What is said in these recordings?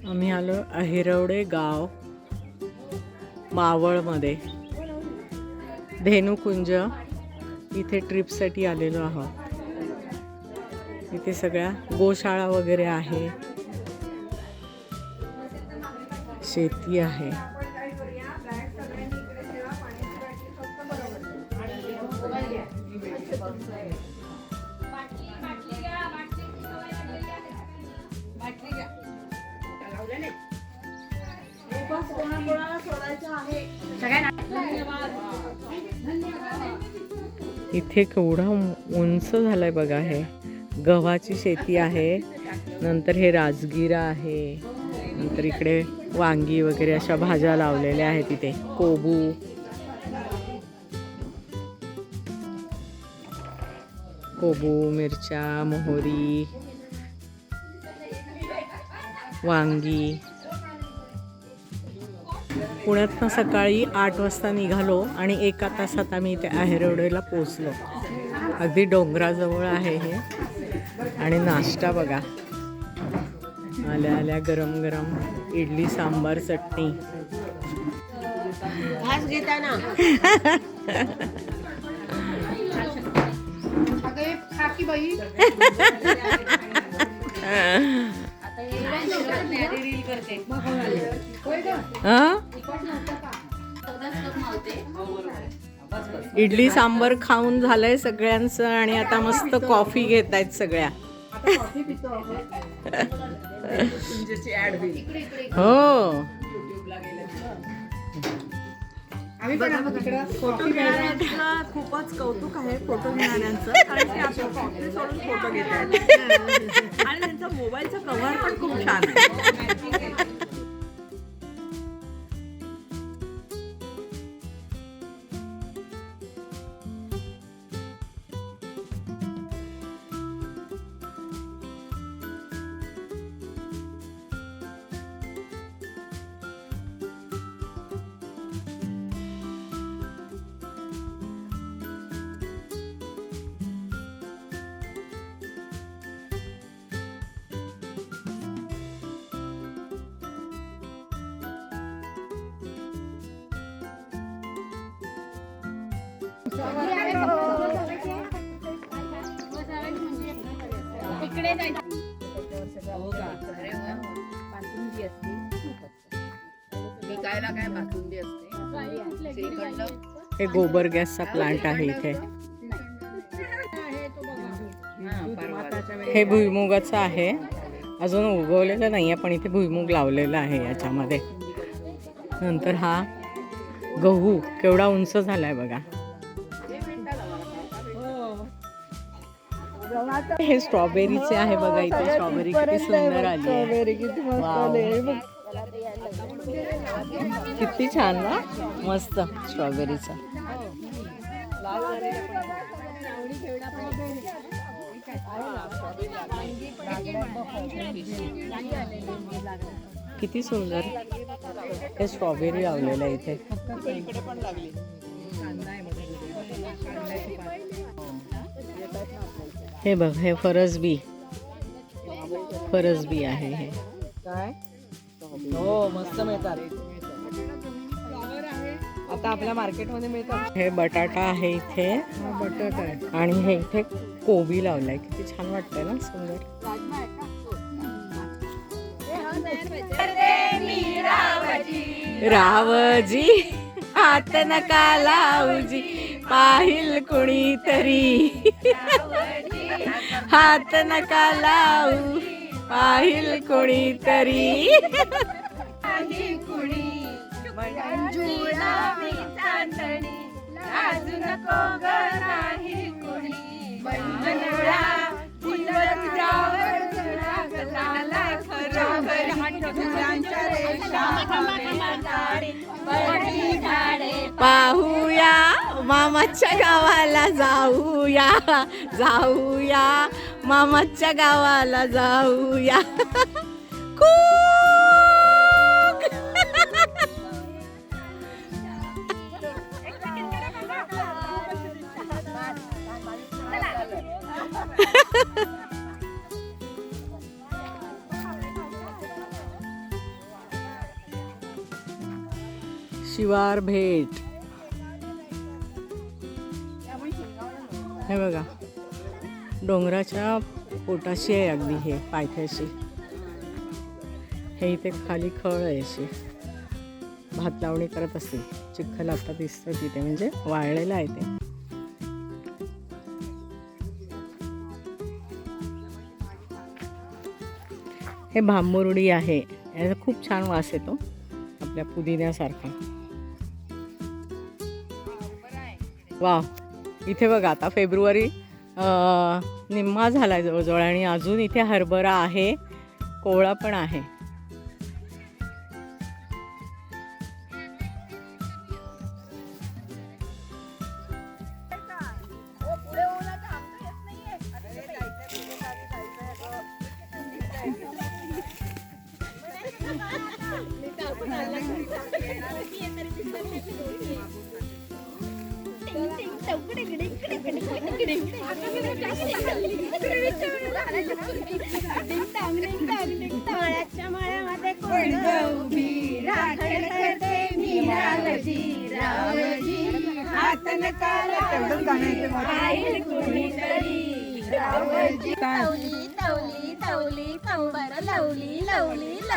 आम्ही आलो अहिरवडे गाव मावळमध्ये धेनुकुंज इथे ट्रिपसाठी आलेलो आहोत। इथे सगळ्या गोशाळा वगैरे आहे, शेती आहे। इथे केवढा उंच झालाय बघा। हे गव्हाची शेती आहे, नंतर हे राजगिरा आहे, नंतर इकडे वांगी वगैरे अशा भाज्या लावलेल्या आहेत। इथे कोबू, मिरच्या, मोहरी, वांगी। पुण्यातनं सकाळी 8 वाजता निघालो आणि 1 तासात आम्ही इथे अहिरवडेला पोचलो। अगदी डोंगराजवळ आहे हे। आणि नाश्ता बघा, आल्या आल्या गरम गरम इडली, सांबार, चटणी। घास घेता ना बाई। इडली सांबर खाऊन झालंय सगळ्यांचं आणि आता मस्त कॉफी घेत आहेत सगळ्या। हो, आम्ही पण फोटो घेणाऱ्यांचं खूपच कौतुक आहे। फोटो घेणाऱ्यांचं, कारण ते आपलं कॉफी सोडून फोटो घेत आहेत आणि त्यांचा मोबाईलचा कव्हर पण खूप छान आहे। हे गोबर गॅसचा प्लांट आहे इथे। हे भुईमुगाचं आहे, अजून उगवलेलं नाहीये पण इथे भुईमुग लावलेला आहे याच्यामध्ये। नंतर हा गहू केवढा उंच झालाय बघा। हे स्ट्रॉबेरीचे आहे बघा, इथे स्ट्रॉबेरी किती सुंदर आली आहे। किती छान ना, मस्त स्ट्रॉबेरीचं। किती सुंदर हे स्ट्रॉबेरी लावलेलं आहे इथे। हे बघ, हे फरसबी आहे हे। काय हो, मस्त मिळतात आता आपल्या मार्केटमध्ये मिळतात। हे बटाटा आहे इथे, बटाटा आहे आणि हे इथे कोबी लावलाय। किती छान वाटतंय ना, सुंदर। रावजी हात नका लावजी, पाहिल कुणीतरी। हात नका लावू, पाहिल कुणीतरी। पाहूया मामाच्या गावाला जाऊया, मामाच्या गावाला जाऊया। शिवार भेट. हे बघा डोंगराच्या पोटाशी आहे अगदी हे पायथ्याशी. हे इथे खाली खळ आहे अशी भात लावणी करत असते. चिखल आता दिसतं तिथे म्हणजे वाळलेलं आहे ते. हे भांबुर्डी आहे. याचा खूप छान वास येतो आपल्या पुदिन्यासारखा. वा इथे बघा आता फेब्रुवारी निम्मा झाला जवळजवळ आणि अजून इथे हरभरा आहे, कोवळा पण आहे.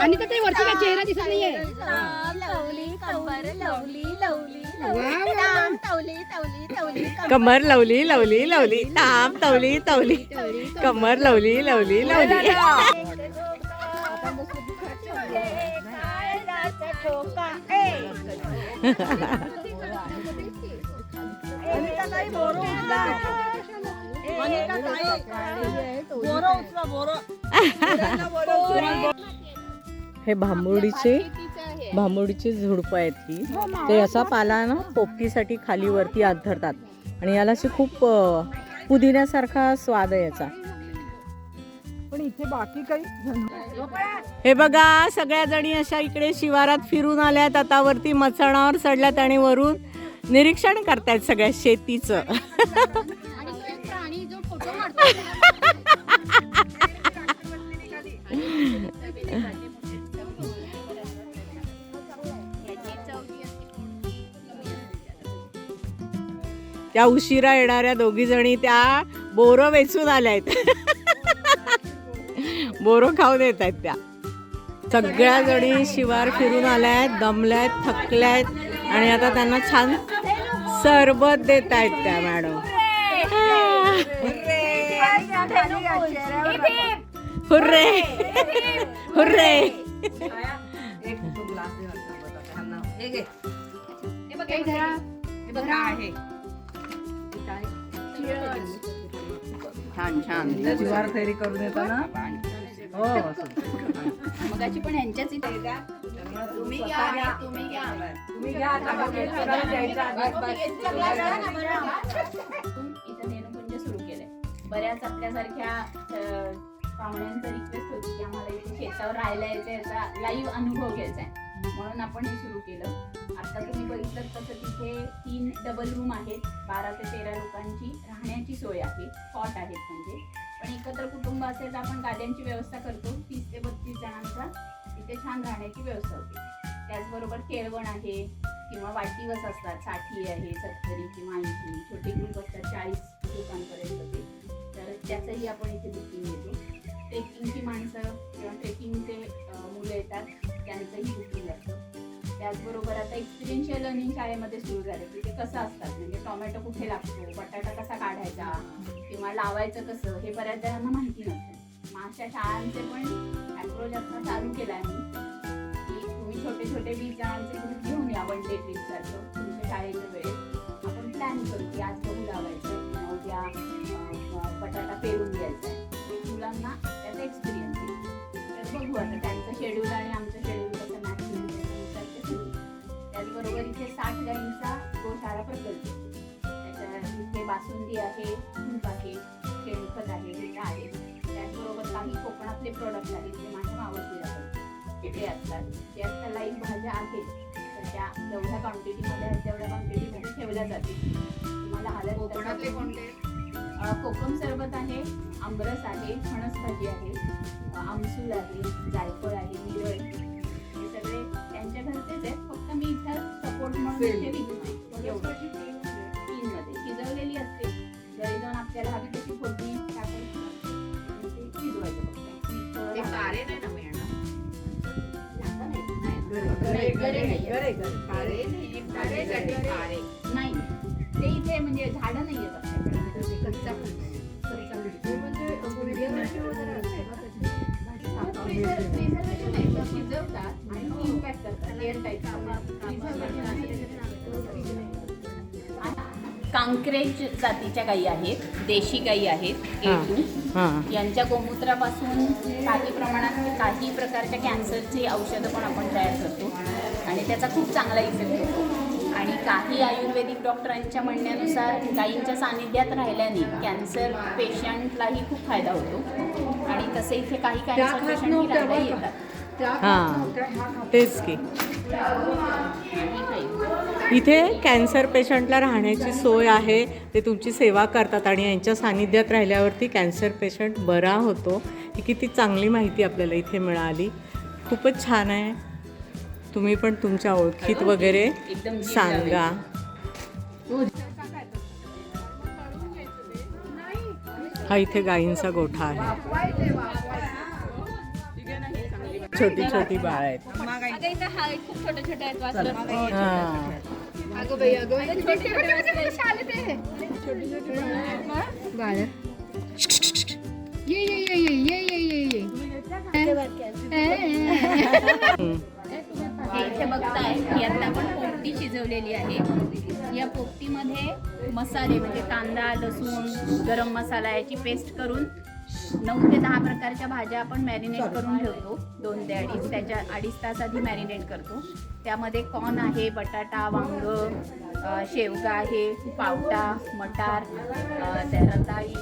आणि ते वरती काय चेहरा दिसत नाहीये. कमर लवली लवली लवली ताम तवली तवली कमर लवली लवली लवली. हे भांबुर्डीची झुडपं आहेत ही. ते असा पाला ना पोपटीसाठी खाली वरती आत धरतात आणि याला अशी खूप पुदिन्यासारखा स्वाद आहे याचा. पण इथे बाकी काही हे बघा सगळ्या जणी अशा इकडे शिवारात फिरून आल्यात. आता वरती मचाणावर चढल्यात आणि वरून निरीक्षण करतायत सगळ्या शेतीचं. प्राणी जो फोटो मारतो त्या उशिरा येणाऱ्या दोघी जणी त्या बोरं वेचून आल्यात. बोरं खाऊन येत आहेत त्या. सगळ्या जणी शिवार फिरून आल्यात, दमल्यात, थकल्यात आणि आता त्यांना छान सरबत देत आहेत त्या मॅडम. Hurray hurray. छान छान शिवार फेरी करून येताना हो मगाची पण यांच्याच इथे तुम्ही घ्या तुम्ही घ्या तुम्ही घ्या. इथं नेणूपुंज सुरू केलंय. बऱ्याच आपल्यासारख्या पाहुण्यांचा रिक्वेस्ट होती की आम्हाला इथे शेतावर राहायला यायचं, याचा लाईव्ह अनुभव घ्यायचा आहे, म्हणून आपण हे सुरू केलं. आता तुम्ही बघितलं तसं तिथे 3 डबल रूम आहेत. 12 ते 13 लोकांची राहण्याची सोय आहे. कॉट आहेत म्हणजे. पण एकत्र कुटुंब असेल तर आपण गाद्यांची व्यवस्था करतो. 30 ते 32 जणांचा तिथे छान राहण्याची व्यवस्था होती. त्याचबरोबर केळवण आहे किंवा वाटीवस असतात. 60 आहे, 70 किंवा 80. छोटे ग्रुप असतात 40 लोकांपर्यंत ते. तर त्याचंही आपण इथे बुकिंग घेतो. ट्रेकिंगची माणसं किंवा ट्रेकिंगचे मुलं येतात त्यांचंही बुकिंग असतं. त्याचबरोबर आता एक्सपिरियन्शियल लर्निंग शाळेमध्ये सुरू झालं की ते कसं असतात म्हणजे टोमॅटो कुठे लागतो, बटाटा कसा काढायचा किंवा लावायचं कसं हे बऱ्याच जणांना माहिती नसतं. मग अशा शाळांचे पण अप्रोच आता चालू केला आहे मी की तुम्ही छोटे छोटे 20 जणांचे ग्रुप घेऊन या. 1 डे ट्रिपसारखं तुमच्या शाळेच्या वेळेत आपण प्लॅन करू की आज गहू लावायचं, उद्या बटाटा पेरून घ्यायचा आहे. मुलांना त्याचा एक्सपिरियन्स येईल. तर बघू आता त्यांचं शेड्यूल आणि आमचं शेड्यूल कसं मॅच होईल त्यानुसार ते सुरू. त्याचबरोबर इथे 60 गाईंचा गोशाळा प्रकल्प. त्याच्या इथे बासुंदी आहे, तूप आहे, शेणखत आहे, हे आहे. त्याचबरोबर काही कोकणातले प्रोडक्ट आहेत जे माझ्या मावळती जातात इथे असतात. जे आता लाईव्ह भाज्या आहेत तर त्या जेवढ्या क्वांटिटीमध्ये आहेत तेवढ्या क्वांटिटीमध्ये ठेवल्या जातील. तुम्हाला हळद कोकणातले कोणते? कोकम सरबत आहे, आमरस आहे, फणस भाजी आहे, आमसूल आहे, जायफळ आहे, मिरळ. हे सगळे त्यांच्या घरचेच आहेत. फक्त आता मी इथं सपोर्ट म्हणून इथे विकते एवढं. टीनमध्ये शिजवलेली असते, घरी जाऊन आपल्याला हवी तशी फोडणी टाकायची आणि ते शिजवायचं फक्त. मीठ थोडं ते घालायचं. कारे नाही ना मिळणार. आता नाही, नाही. गरे, गरे नाहीये. गरे. कारे नाही, कारेसाठी कारे. नाही ते इथे म्हणजे झाडं नाही आहेत आपल्याकडे. कच्चा प्रिझर्वेशन नाही, तर शिजवतात आणि ती पॅक करतात एअर टाईट. कांक्रेज जातीच्या गायी आहेत, देशी गायी आहेत, हां A2. हां यांच्या गोमूत्रापासून काही प्रमाणात काही प्रकारच्या कॅन्सरची औषधं पण आपण तयार करतो आणि त्याचा खूप चांगला इफेक्ट होतो. आणि काही आयुर्वेदिक डॉक्टरांच्या म्हणण्यानुसार गायींच्या सानिध्यात राहिल्याने कॅन्सर पेशंटलाही खूप फायदा होतो आणि तसे इथे काही कॅन्सर पेशंट ही राहायला येतात. हां तेच की ही काही इथे कॅन्सर पेशंटला राहण्याची सोय आहे, ते तुमची सेवा करतात आणि यांच्या सानिध्यात राहिल्यावरती कॅन्सर पेशंट बरा होतो. ही किती चांगली माहिती आपल्याला इथे मिळाली. खूपच छान आहे. तुम्ही पण तुमच्या ओळखीत वगैरे एकदम सांगा. हा इथे गायींचा गोठा आहे. छोटी छोटी बाळ आहेत. अगं इथं हा खूप छोटे छोटे आहेत वासरं. हां अगं बाई छोटे छोटे वासरं आले ते. बाळ ये ये ये ये ये ये ये हे इथे बघताय ही आता आपण पोपटी शिजवलेली आहे. या पोपटीमध्ये मसाले म्हणजे कांदा, लसूण, गरम मसाला याची पेस्ट करून 9 ते 10 प्रकारच्या भाज्या आपण मॅरिनेट करून ठेवतो. 2 ते 2.5 त्याच्या 2.5 तास आधी मॅरिनेट करतो. त्यामध्ये कॉर्न आहे, बटाटा, वांग, शेवगा आहे, पावटा, मटार, त्या रताळी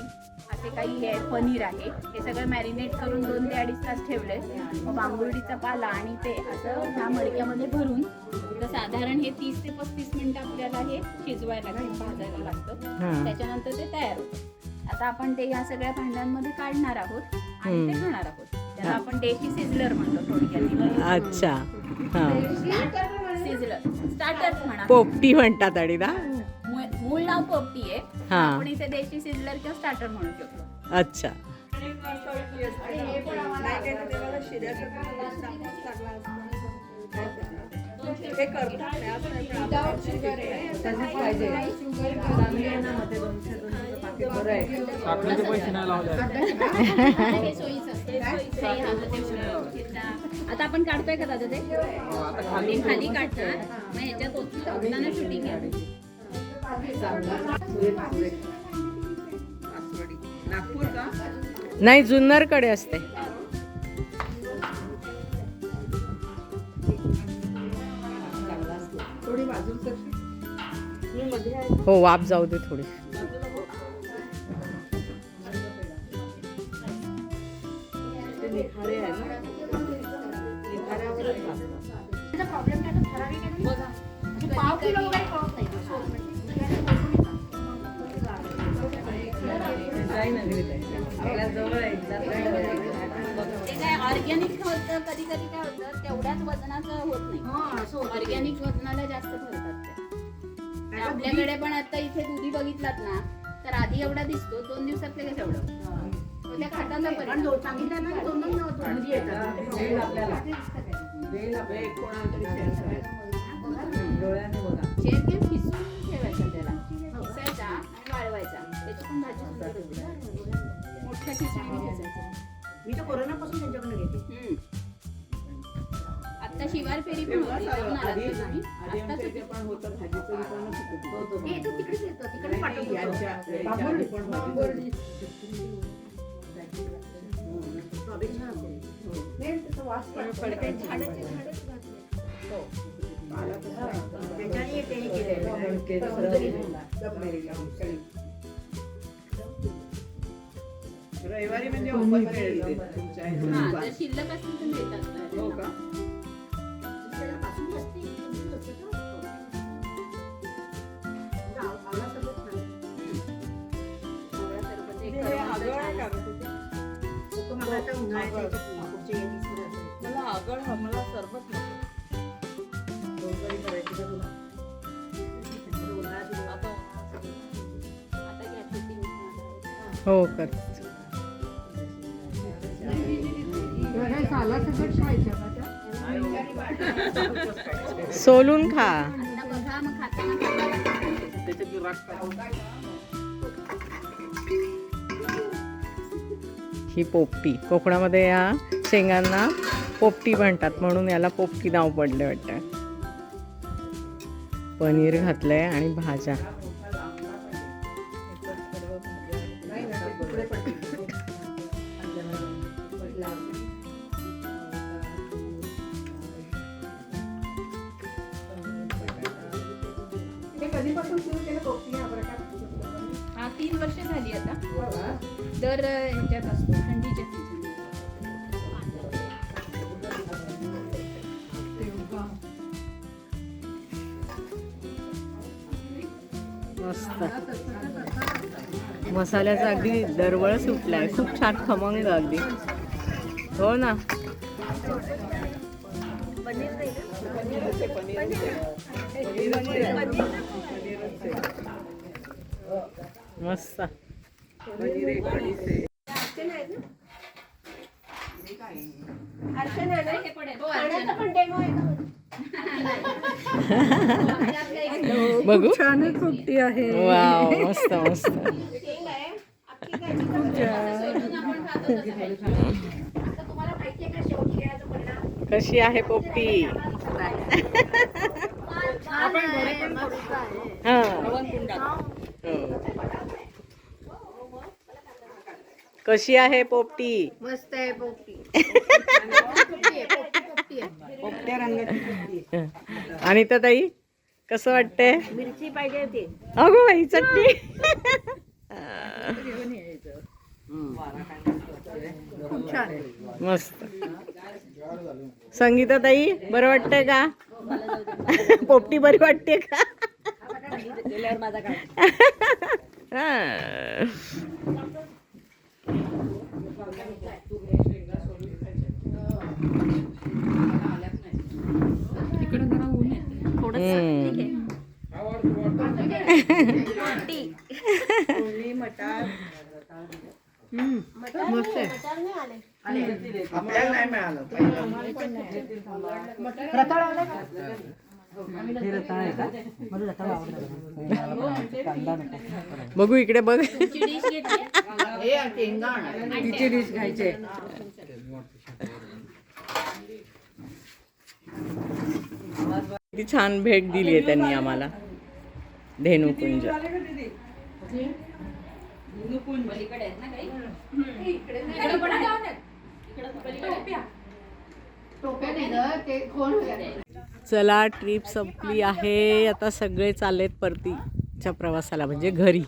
असे काही हे पनीर आहे. हे सगळं मॅरिनेट करून 2 ते 2.5 तास ठेवले. मग बांगुर्डीचा पाला आणि ते असं ह्या मडक्यामध्ये भरून तर साधारण हे 30 ते 35 मिनिटं आपल्याला हे शिजवायला लागतं, भाजायला लागतं. त्याच्यानंतर ते तयार होतं. आता आपण ते या सगळ्या भांड्यांमध्ये काढणार आहोत आणि ते खाणार आहोत. त्याला आपण देशी सिझलर म्हणतो थोडक्यात. अच्छा हां सिझलर स्टार्टर्स म्हणा. पोपटी म्हणतात आणि ना. मूळ नाव पोपटी आहे, हा. आपण इथे देशी सिझलर किंवा स्टार्टर म्हणू शकतो. अच्छा हे करतात नाही, असं नाही, पण आपण तसंच पाहिजे. बरं आहे. साखरेचे पैसे नाही लावले हे सोयीचं असतं. हे हा, ते आता आपण काढतोय का दादा ते? ते खाली काढतात, मग ह्याच्यात ओतताना शूटिंग आहे. नागपूर का? नाही, जुन्नरकडे असते. थोडी बाजून सरशी. मी मध्ये आहे. हो, वाफ जाऊ दे थोडी. ते निखारे आहे ना, निखाऱ्यावरच असतात. प्रॉब्लेम काय तर ठराविक आहे ना. पाव किलो वगैरे कळत नाही. आपल्या जवळ आहे. ते काय ऑर्गॅनिक होतं, कधी कधी काय होतं तेवढ्याच वजनाचं होत नाही. ऑर्गॅनिक वजनाला जास्त ठरतात ते. आपल्याकडे पण आता इथे दुधी बघितलात ना, तर आधी एवढा दिसतो, 2 दिवसात लगेच एवढं. त्या खाटाचा परिणाम. सांगितलं ना 2 दुधी येतात. वेळ आपल्याला वेळ आपल्या कोणाला तरी शेअर करायचं. डोळ्याने बघा. शेर घेऊन खिसून ठेवायचा, त्याला खिसायचा आणि वाळवायचा. त्याची पण भाजी सुंदर होते. मोठ्या खिसून खिसायचा. मी तर कोरोनापासून त्यांच्याकडे घेते. आता शिवार फेरी पण होती, जाऊन आलात आधी का तुम्ही? आधी आत्ताच आमच्या होती. इथे पण होतं, भाजीचं दुकानच होतं. हे तर तिकडेच येतं, तिकडे पाठवतो. यांच्या आधी पण भाजीचं त्याच्याने हे त्यांनी केलेलं. रविवारी म्हणजे ओपन वेळ येते तुमच्या हा, ह्याच्यात. जर शिल्लक असतील तर मिळतात. हो का? पासून असते, इकडून असते का? आवळा सरबत छान आहे. आवळा सरबत एक हे करवंद आगळ आहे छान का असतं. गं तिथे? कोकम आता उन्हाळ्याच्या ह्याच्यात पुढच्या येणीसमध्ये असेल. मला आगळ मला सरबत नको. हो कर. सोलून खा. आता बघा मग खाताना ही पोपटी. कोकणामध्ये या शेंगांना पोपटी म्हणतात म्हणून याला पोपटी नाव पडले वाटतं. पनीर घातलंय आणि भाज्या. हा 3 वर्ष झाली आता. दर ह्याच्यात असतो थंडीच्या सीझन. मस्त. मसाल्याचा अगदी दरवळ सुटलाय. खूप छान खमंग अगदी. हो ना. मस्त. बघू. छान पोपटी आहे. वाव मस्त मस्त. कशी आहे पोपटी? हा. कशी आहे पोपटी? मस्त आहे पोपटी. पोपट्या रंगाची. आणि तर ताई कसं वाटतंय? मिरची पाहिजे होती. अगो बाई चटणी. खूप छान आहे. मस्त. संगीता ताई बरं वाटतंय का? पोपटी बरी वाटते का? हा. मस्त आहे. आपल्याला नाही मिळालं. बघू इकडे बघ. तिची डिश घ्यायचे. किती छान भेट दिली आहे त्यांनी आम्हाला. धेनुकुंज. पलीकडे आहेत ना काही. इकडे पण आहे. चला ट्रिप संपली आहे. आता सगळे चाललेत परतीच्या प्रवासाला म्हणजे घरी.